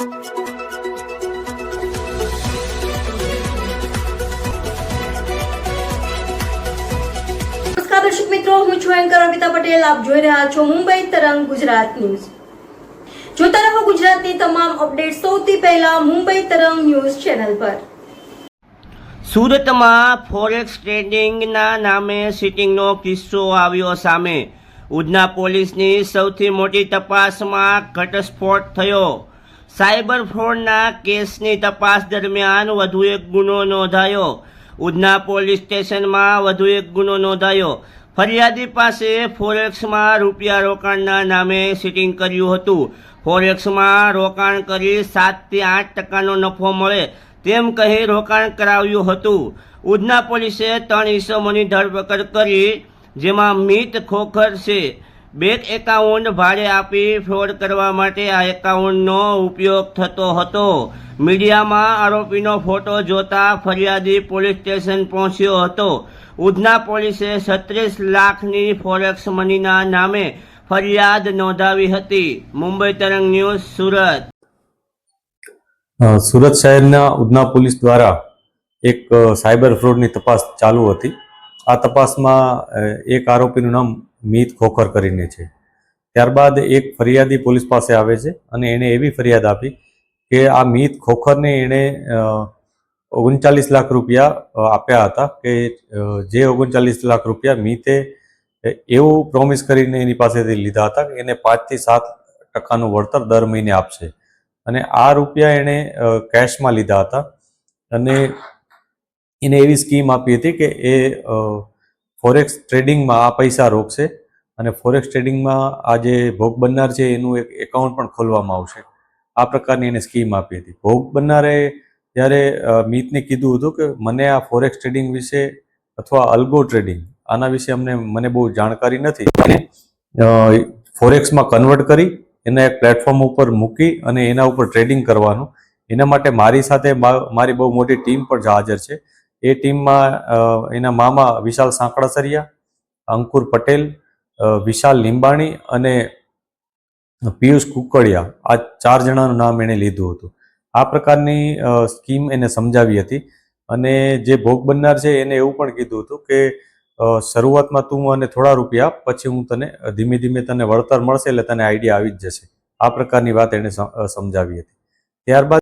દર્શક મિત્રો, હું છું એન્કર અમિતા પટેલ. આપ જોઈ રહ્યા છો મુંબઈ તરંગ ગુજરાત ન્યૂઝ. જોતા રહો ગુજરાતની તમામ અપડેટ સૌથી પહેલા મુંબઈ તરંગ ન્યૂઝ ચેનલ પર. સુરતમાં ફોરેક્સ ટ્રેડિંગના નામે સીટિંગનો કિસ્સો આવ્યો સામે. ઉધના પોલીસની સૌથી મોટી તપાસમાં ઘટસ્ફોટ થયો. સાયબર ફ્રોડના કેસની તપાસ દરમિયાન વધુ એક ગુનો નોંધાયો. ઉધના પોલીસ સ્ટેશનમાં વધુ એક ગુનો નોંધાયો. ફરિયાદી પાસે ફોરેક્સમાં રૂપિયા રોકાણના નામે સીટિંગ કર્યું હતું. ફોરેક્સમાં રોકાણ કરી 7 થી 8% નફો મળે તેમ કહી રોકાણ કરાવ્યું હતું. ઉધના પોલીસે 3 ઇસમોની ધરપકડ કરી, જેમાં મિત ખોખર છે. બેંક એકાઉન્ટ ભાડે આપી ફ્રોડ કરવા માટે આ એકાઉન્ટનો ઉપયોગ થતો હતો. મીડિયામાં આરોપીનો ફોટો જોતા ફરિયાદી પોલીસ સ્ટેશન પહોંચ્યો હતો. ઉધના પોલીસે 36 લાખની ફોરેક્સ મનીના નામે ફરિયાદ નોંધાવી હતી. મુંબઈ તરંગ ન્યૂઝ, સુરત. સુરત શહેરના ઉધના પોલીસ દ્વારા એક સાયબર ફ્રોડની તપાસ ચાલુ હતી. આ તપાસમાં એક આરોપીનું નામ મિત ખોખર કરીને છે. ત્યારબાદ એક ફરિયાદી પોલીસ પાસે આવે છે અને એણે એવી ફરિયાદ આપી કે આ મિત ખોખરને એણે 39 લાખ રૂપિયા આપ્યા હતા, કે જે 39 લાખ રૂપિયા મિતે એવું પ્રોમિસ કરીને એની પાસેથી લીધા હતા કે એને 5 થી 7% વળતર દર મહિને આપશે. અને આ રૂપિયા એણે કેશમાં લીધા હતા અને એને એવી સ્કીમ આપી હતી કે એ ફોરેક્સ ટ્રેડિંગમાં આ પૈસા રોકશે અને ફોરેક્સ ટ્રેડિંગમાં આ જે ભોગ બનનાર છે એનું એક એકાઉન્ટ પણ ખોલવામાં આવશે. આ પ્રકારની એને સ્કીમ આપી હતી. ભોગ બનનારે જ્યારે મિતને કીધું હતું કે મને આ ફોરેક્સ ટ્રેડિંગ વિશે અથવા અલ્ગો ટ્રેડિંગ આના વિશે મને બહુ જાણકારી નથી, અને ફોરેક્સમાં કન્વર્ટ કરી એને એક પ્લેટફોર્મ ઉપર મૂકી અને એના ઉપર ટ્રેડિંગ કરવાનું. એના માટે મારી સાથે મારી બહુ મોટી ટીમ પણ હાજર છે. એ ટીમમાં એના મામા વિશાલ સાંકળાસરિયા, અંકુર પટેલ, વિશાલ લીંબાણી અને પિયુષ કુકડિયા, આ 4 જણાનું નામ એણે લીધું હતું. આ પ્રકારની સ્કીમ એને સમજાવી હતી. અને જે ભોગ બનનાર છે એને એવું પણ કીધું હતું કે શરૂઆતમાં તું મને થોડા રૂપિયા આપ, પછી હું તને ધીમે ધીમે તને વળતર મળશે એટલે તને આઈડિયા આવી જ જશે. આ પ્રકારની વાત એણે સમજાવી હતી. ત્યારબાદ